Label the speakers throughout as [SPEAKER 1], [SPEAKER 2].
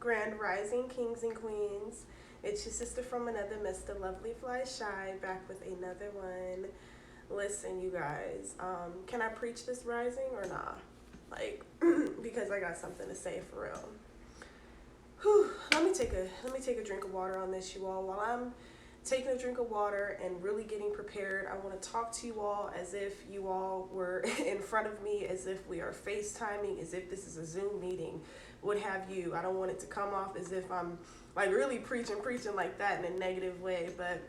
[SPEAKER 1] Grand Rising Kings and Queens. It's your sister from another Mr. Lovely Fly Shy back with another one. Listen, you guys, can I preach this rising or nah? Like, because I got something to say for real. Whew, let me take a drink of water on this, you all. While I'm taking a drink of water and really getting prepared, I want to talk to you all as if you all were in front of me, as if we are FaceTiming, as if this is a Zoom meeting, what have you. I don't want it to come off as if I'm like really preaching like that in a negative way, but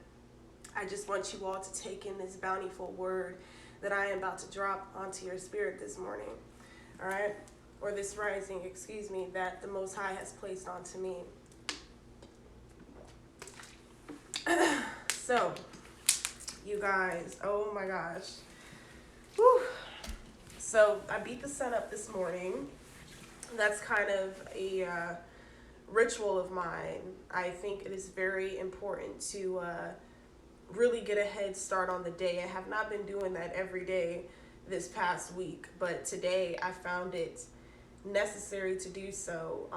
[SPEAKER 1] I just want you all to take in this bountiful word that I am about to drop onto your spirit this morning, all right? Or this rising, excuse me, that the Most High has placed onto me. So, you guys, oh my gosh. Whew. So, I beat the sun up this morning. That's kind of a ritual of mine. I think it is very important to really get a head start on the day. I have not been doing that every day this past week, but today I found it necessary to do so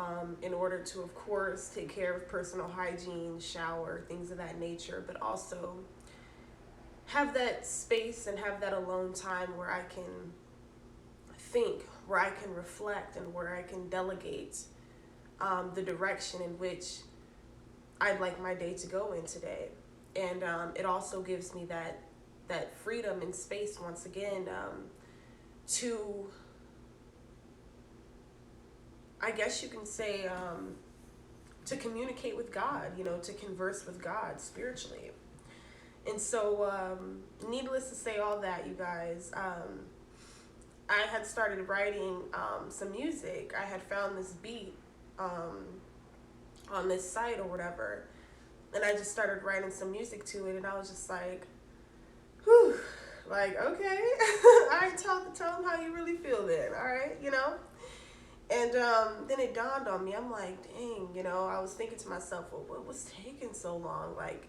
[SPEAKER 1] in order to, of course, take care of personal hygiene, shower, things of that nature, but also have that space and have that alone time where I can think, where I can reflect, and where I can delegate the direction in which I'd like my day to go in today. And it also gives me that freedom and space once again to, I guess you can say, to communicate with God, to converse with God spiritually. And so, needless to say all that, you guys, I had started writing some music. I had found this beat on this site or whatever, and I just started writing some music to it, and I was just like, whew, like, okay, all right, tell them how you really feel then, all right, And then it dawned on me, I'm like, dang, I was thinking to myself, well, what was taking so long? Like,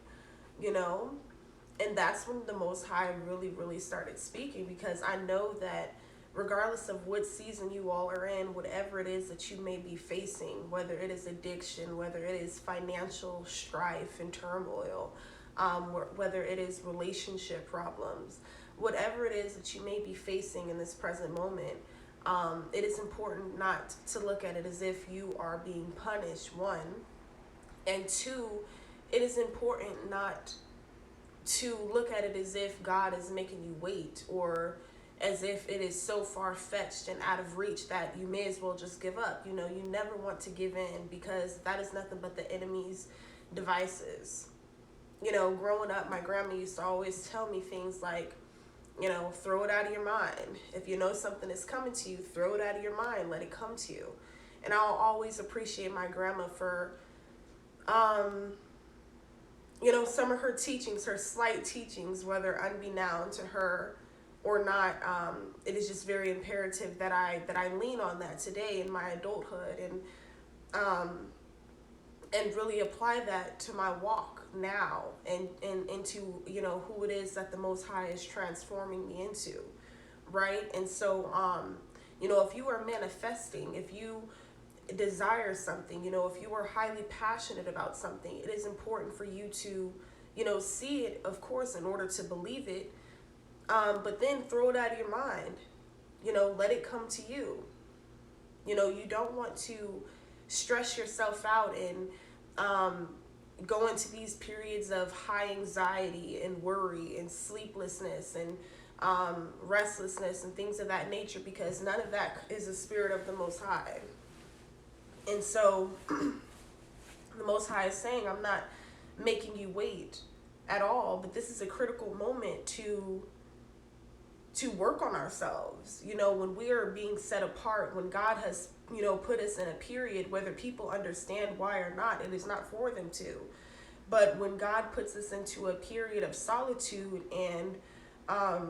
[SPEAKER 1] and that's when the Most High really, really started speaking, because I know that regardless of what season you all are in, whatever it is that you may be facing, whether it is addiction, whether it is financial strife and turmoil, whether it is relationship problems, whatever it is that you may be facing in this present moment, it is important not to look at it as if you are being punished, one, and two, it is important not to look at it as if God is making you wait, or as if it is so far-fetched and out of reach that you may as well just give up. You never want to give in, because that is nothing but the enemy's devices. Growing up, my grandma used to always tell me things like, throw it out of your mind. If you know something is coming to you, throw it out of your mind, let it come to you. And I'll always appreciate my grandma for, some of her teachings, her slight teachings, whether unbeknown to her or not. It is just very imperative that I lean on that today in my adulthood, and really apply that to my walk now, and into who it is that the Most High is transforming me into, right? And so if you are manifesting, if you desire something, if you are highly passionate about something, it is important for you to see it, of course, in order to believe it, but then throw it out of your mind. Let it come to you. You don't want to stress yourself out and go into these periods of high anxiety and worry and sleeplessness and restlessness and things of that nature, because none of that is the spirit of the Most High. And so the Most High is saying, I'm not making you wait at all, but this is a critical moment to work on ourselves. When we are being set apart, when God has put us in a period, whether people understand why or not, it is not for them to. But when God puts us into a period of solitude and a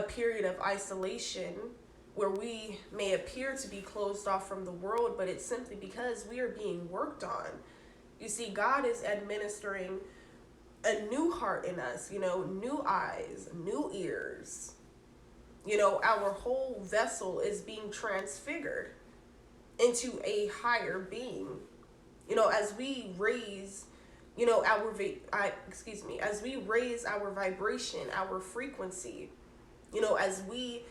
[SPEAKER 1] period of isolation, where we may appear to be closed off from the world, but it's simply because we are being worked on. You see, God is administering a new heart in us, new eyes, new ears. Our whole vessel is being transfigured into a higher being. As we raise, as we raise our vibration, our frequency, as we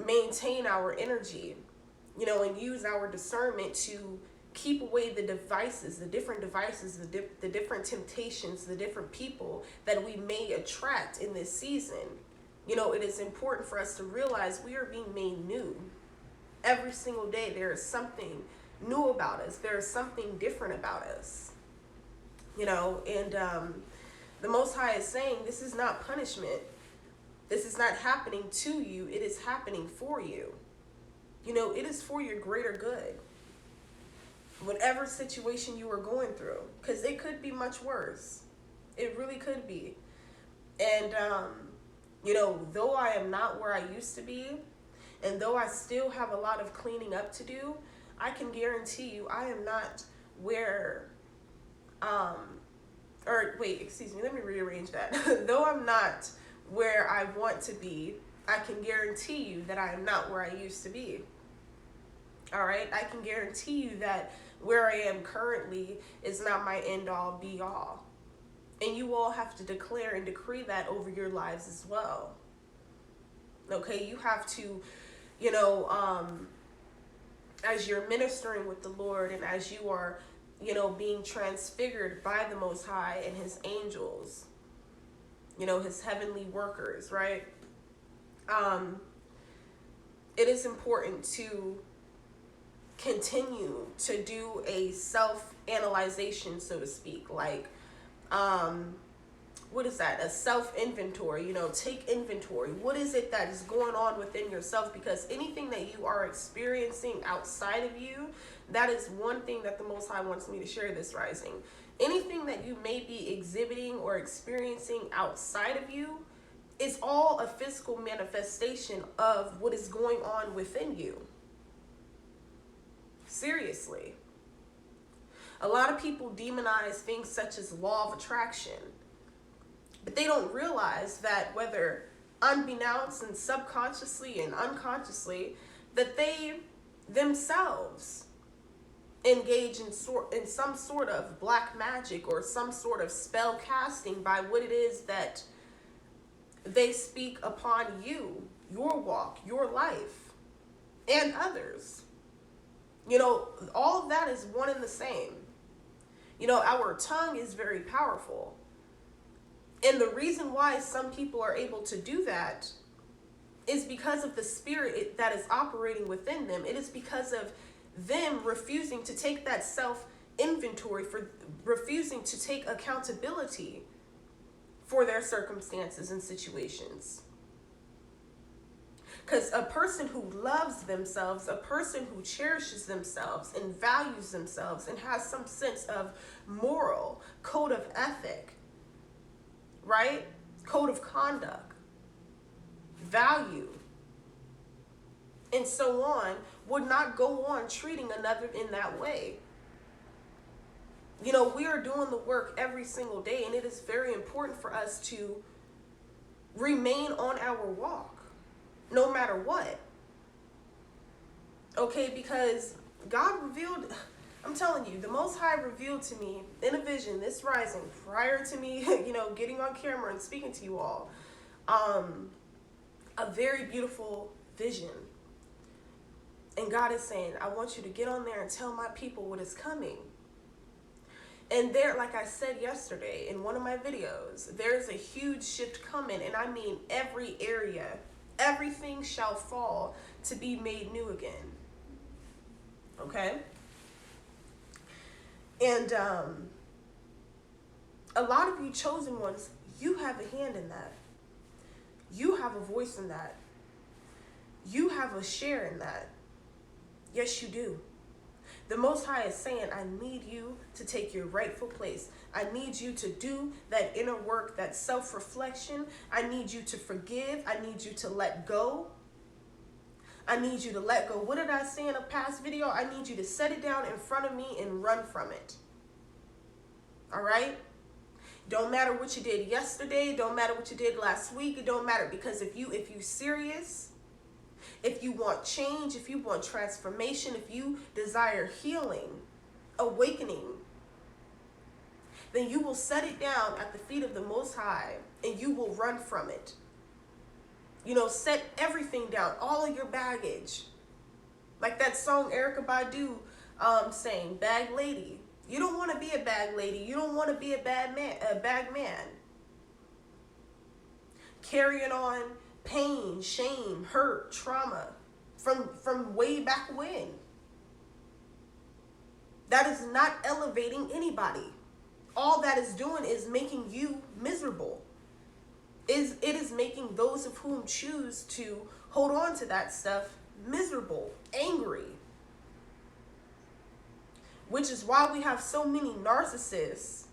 [SPEAKER 1] maintain our energy, and use our discernment to keep away the different devices, the different temptations, the different people that we may attract in this season. It is important for us to realize we are being made new. Every single day there is something new about us. There is something different about us. And the Most High is saying this is not punishment. This is not happening to you. It is happening for you. It is for your greater good. Whatever situation you are going through, because it could be much worse. It really could be. And, though I am not where I used to be, and though I still have a lot of cleaning up to do, I can guarantee you I am not where, let me rearrange that. Though I'm not where I want to be, I can guarantee you that I am not where I used to be. All right? I can guarantee you that where I am currently is not my end all be all. And you all have to declare and decree that over your lives as well. Okay? You have to, as you're ministering with the Lord and as you are, being transfigured by the Most High and his angels, his heavenly workers, right? It is important to continue to do a self-analyzation, so to speak, like, what is that? A self-inventory, take inventory. What is it that is going on within yourself? Because anything that you are experiencing outside of you, that is one thing that the Most High wants me to share this rising. Anything that you may be exhibiting or experiencing outside of you is all a physical manifestation of what is going on within you. Seriously. A lot of people demonize things such as law of attraction, but they don't realize that whether unbeknownst and subconsciously and unconsciously, that they themselves engage in some sort of black magic or some sort of spell casting by what it is that they speak upon you, your walk, your life, and others. All of that is one and the same. Our tongue is very powerful. And the reason why some people are able to do that is because of the spirit that is operating within them. It is because of them refusing to take that self-inventory, for refusing to take accountability for their circumstances and situations. Because a person who loves themselves, a person who cherishes themselves and values themselves and has some sense of moral code of ethic, right? Code of conduct, value, and so on, would not go on treating another in that way. We are doing the work every single day, and it is very important for us to remain on our walk, no matter what. Okay, because God revealed, I'm telling you, the Most High revealed to me in a vision this rising, prior to me, getting on camera and speaking to you all, a very beautiful vision. And God is saying, I want you to get on there and tell my people what is coming. And there, like I said yesterday in one of my videos, there's a huge shift coming. And I mean every area, everything shall fall to be made new again. Okay? And a lot of you chosen ones, you have a hand in that. You have a voice in that. You have a share in that. Yes, you do. The Most High is saying, I need you to take your rightful place. I need you to do that inner work, that self-reflection. I need you to forgive. I need you to let go. I need you to let go. What did I say in a past video? I need you to set it down in front of me and run from it. All right? Don't matter what you did yesterday. Don't matter what you did last week. It don't matter, because if you serious, if you want change, if you want transformation, if you desire healing, awakening, then you will set it down at the feet of the Most High and you will run from it. Set everything down, all of your baggage. Like that song Erykah Badu saying, bag lady. You don't want to be a bag lady. You don't want to be a bag man. Carrying on pain, shame, hurt, trauma from way back when. That is not elevating anybody. All that is doing is making you miserable. It is making those of whom choose to hold on to that stuff miserable, angry. Which is why we have so many narcissists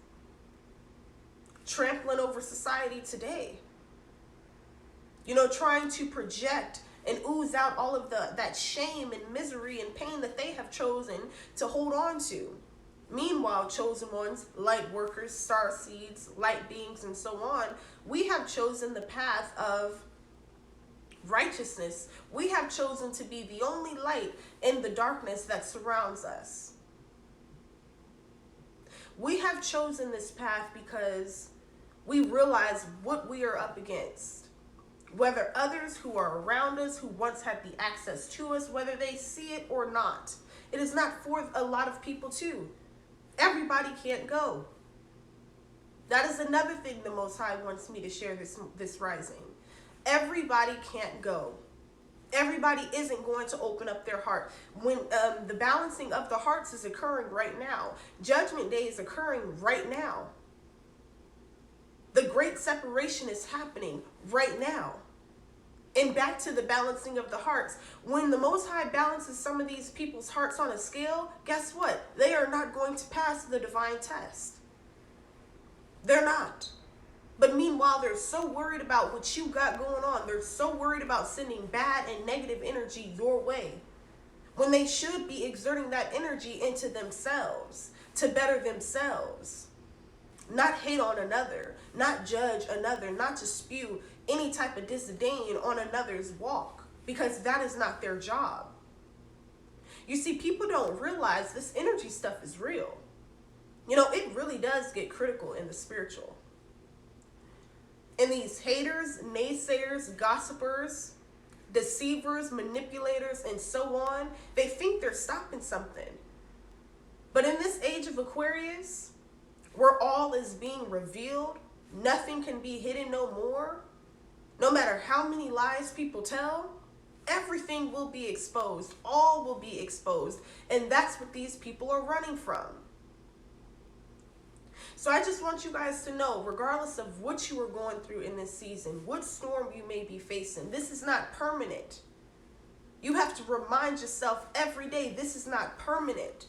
[SPEAKER 1] trampling over society today. Trying to project and ooze out all of that shame and misery and pain that they have chosen to hold on to. Meanwhile, chosen ones, light workers, star seeds, light beings, and so on, we have chosen the path of righteousness. We have chosen to be the only light in the darkness that surrounds us. We have chosen this path because we realize what we are up against. Whether others who are around us, who once had the access to us, whether they see it or not. It is not for a lot of people too. Everybody can't go. That is another thing the Most High wants me to share this rising. Everybody can't go. Everybody isn't going to open up their heart. When the balancing of the hearts is occurring right now. Judgment Day is occurring right now. The great separation is happening right now. And back to the balancing of the hearts. When the Most High balances some of these people's hearts on a scale, guess what? They are not going to pass the divine test. They're not. But meanwhile, they're so worried about what you got going on. They're so worried about sending bad and negative energy your way, when they should be exerting that energy into themselves, to better themselves. Not hate on another, not judge another, not to spew any type of disdain on another's walk, because that is not their job. You see, people don't realize this energy stuff is real. It really does get critical in the spiritual. And these haters, naysayers, gossipers, deceivers, manipulators, and so on, they think they're stopping something. But in this age of Aquarius, where all is being revealed, nothing can be hidden no more. No matter how many lies people tell, everything will be exposed. All will be exposed. And that's what these people are running from. So I just want you guys to know, regardless of what you are going through in this season, what storm you may be facing, this is not permanent. You have to remind yourself every day, this is not permanent.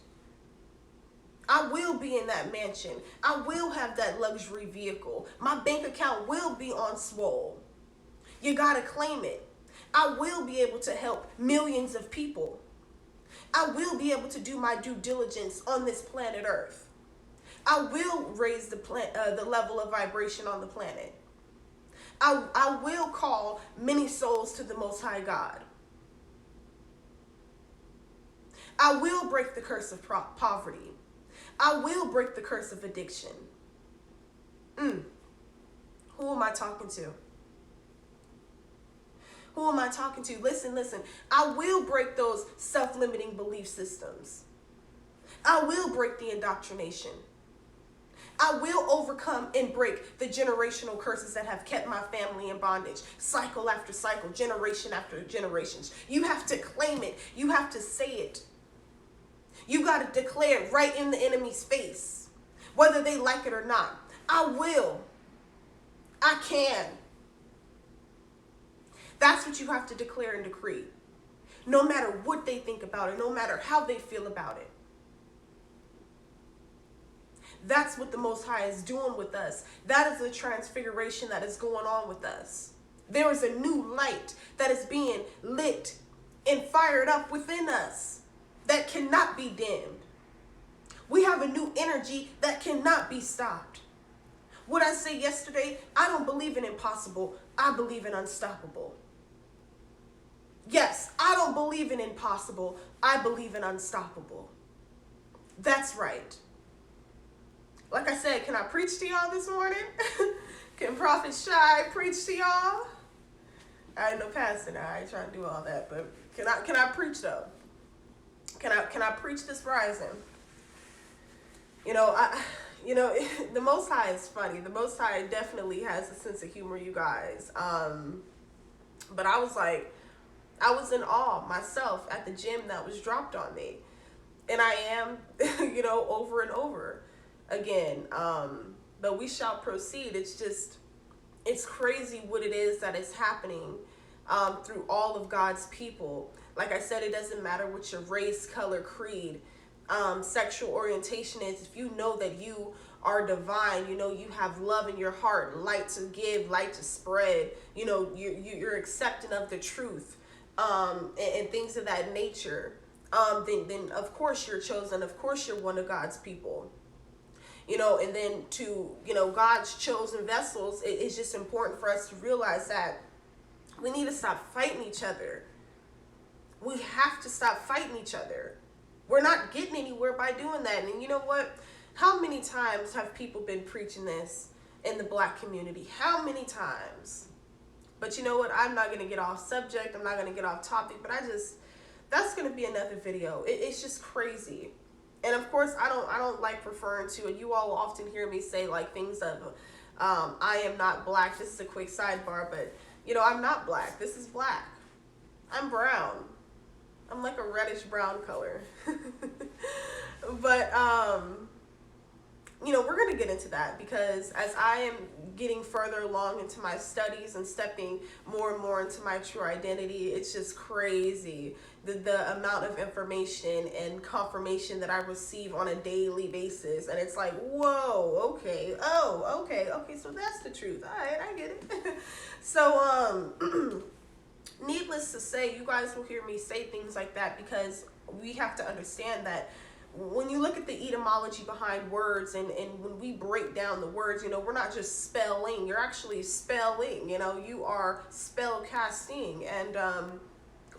[SPEAKER 1] I will be in that mansion. I will have that luxury vehicle. My bank account will be on swole. You gotta claim it. I will be able to help millions of people. I will be able to do my due diligence on this planet Earth. I will raise the level of vibration on the planet. I will call many souls to the Most High God. I will break the curse of poverty. I will break the curse of addiction. Who am I talking to? Who am I talking to? Listen. I will break those self-limiting belief systems. I will break the indoctrination. I will overcome and break the generational curses that have kept my family in bondage, cycle after cycle, generation after generations. You have to claim it. You have to say it. You got to declare it right in the enemy's face, whether they like it or not. I will. I can. That's what you have to declare and decree. No matter what they think about it, no matter how they feel about it. That's what the Most High is doing with us. That is the transfiguration that is going on with us. There is a new light that is being lit and fired up within us that cannot be dimmed. We have a new energy that cannot be stopped. What I said yesterday, I don't believe in impossible. I believe in unstoppable. Yes, I don't believe in impossible. I believe in unstoppable. That's right. Like I said, can I preach to y'all this morning? Can Prophet Shy preach to y'all? I ain't no pastor now. I ain't trying to do all that, but can I preach though? Can I preach this rising? You know, the Most High is funny. The Most High definitely has a sense of humor, you guys. But I was in awe myself at the gem that was dropped on me, and I am, over and over again. But we shall proceed. It's crazy what it is that is happening through all of God's people. Like I said, it doesn't matter what your race, color, creed, sexual orientation is. If you know that you are divine, you have love in your heart, light to give, light to spread, you're accepting of the truth, and things of that nature, then of course you're chosen. Of course you're one of God's people. And then to, God's chosen vessels, it's just important for us to realize that we need to stop fighting each other. We have to stop fighting each other. We're not getting anywhere by doing that. And you know what? How many times have people been preaching this in the Black community? How many times? But you know what? I'm not going to get off subject. I'm not going to get off topic. But that's going to be another video. It's just crazy. And of course, I don't like referring to it. You all will often hear me say like things of, I am not Black. This is a quick sidebar, but I'm not Black. This is Black. I'm brown. I'm like a reddish brown color. But, we're going to get into that because as I am getting further along into my studies and stepping more and more into my true identity, it's just crazy the amount of information and confirmation that I receive on a daily basis. And it's like, whoa, okay. Oh, okay. So that's the truth. All right, I get it. So, needless to say, you guys will hear me say things like that because we have to understand that when you look at the etymology behind words and when we break down the words, we're not just spelling, you're actually spelling, you are spell casting, and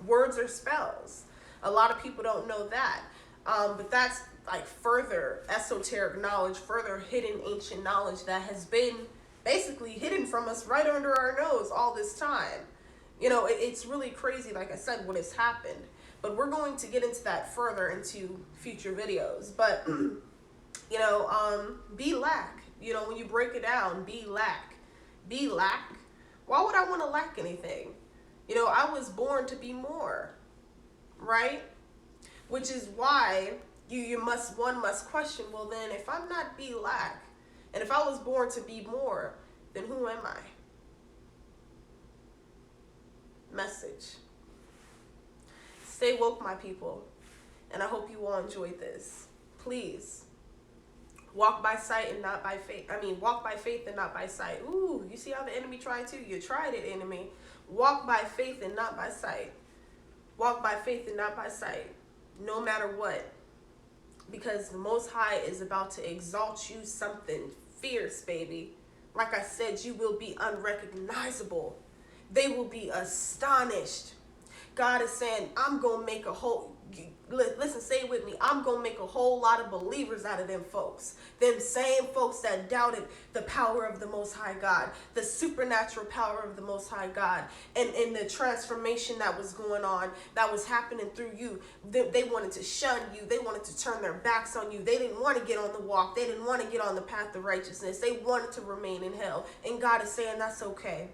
[SPEAKER 1] words are spells. A lot of people don't know that. But that's like further esoteric knowledge, further hidden ancient knowledge that has been basically hidden from us right under our nose all this time. It's really crazy, like I said, what has happened. But we're going to get into that further into future videos. But, be lack. When you break it down, be lack. Be lack. Why would I want to lack anything? I was born to be more, right? Which is why one must question, well then, if I'm not be lack, and if I was born to be more, then who am I? Message. Stay woke, my people, and I hope you all enjoyed this. Please, walk by sight and not by faith. Walk by faith and not by sight. Ooh, you see how the enemy tried to? You tried it, enemy. Walk by faith and not by sight. Walk by faith and not by sight, no matter what. Because the Most High is about to exalt you something fierce, baby. Like I said, you will be unrecognizable. They will be astonished. God is saying, I'm going to make listen, say it with me. I'm going to make a whole lot of believers out of them folks. Them same folks that doubted the power of the Most High God, the supernatural power of the Most High God, and the transformation that was going on, that was happening through you. They wanted to shun you. They wanted to turn their backs on you. They didn't want to get on the walk. They didn't want to get on the path of righteousness. They wanted to remain in hell. And God is saying that's okay.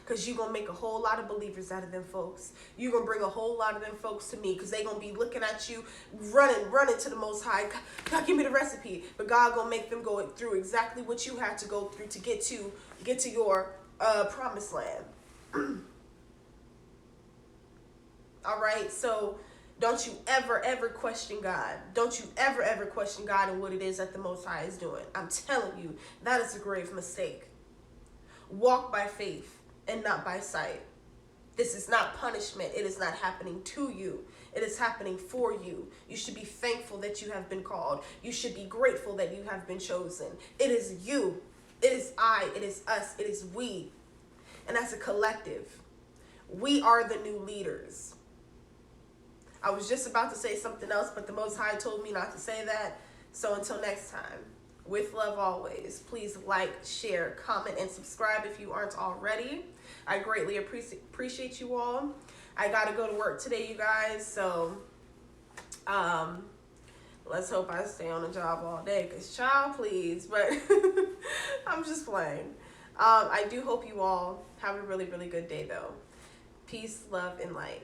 [SPEAKER 1] Because you're going to make a whole lot of believers out of them folks. You're going to bring a whole lot of them folks to me because they're going to be looking at you, running to the Most High. God, give me the recipe. But God going to make them go through exactly what you had to go through to get to your promised land. All right? So don't you ever question God. Don't you ever question God and what it is that the Most High is doing. I'm telling you, that is a grave mistake. Walk by faith and not by sight. This is not punishment. It is not happening to you. It is happening for you. You should be thankful that you have been called. You should be grateful that you have been chosen. It is you. It is I. It is us. It is we. And as a collective, We are the new leaders. I was just about to say something else, but the Most High told me not to say that. So until next time, with love always, please like, share, comment, and subscribe if you aren't already. I greatly appreciate you all. I got to go to work today, you guys. So let's hope I stay on the job all day, because child, please. But I'm just playing. I do hope you all have a really, really good day, though. Peace, love, and light.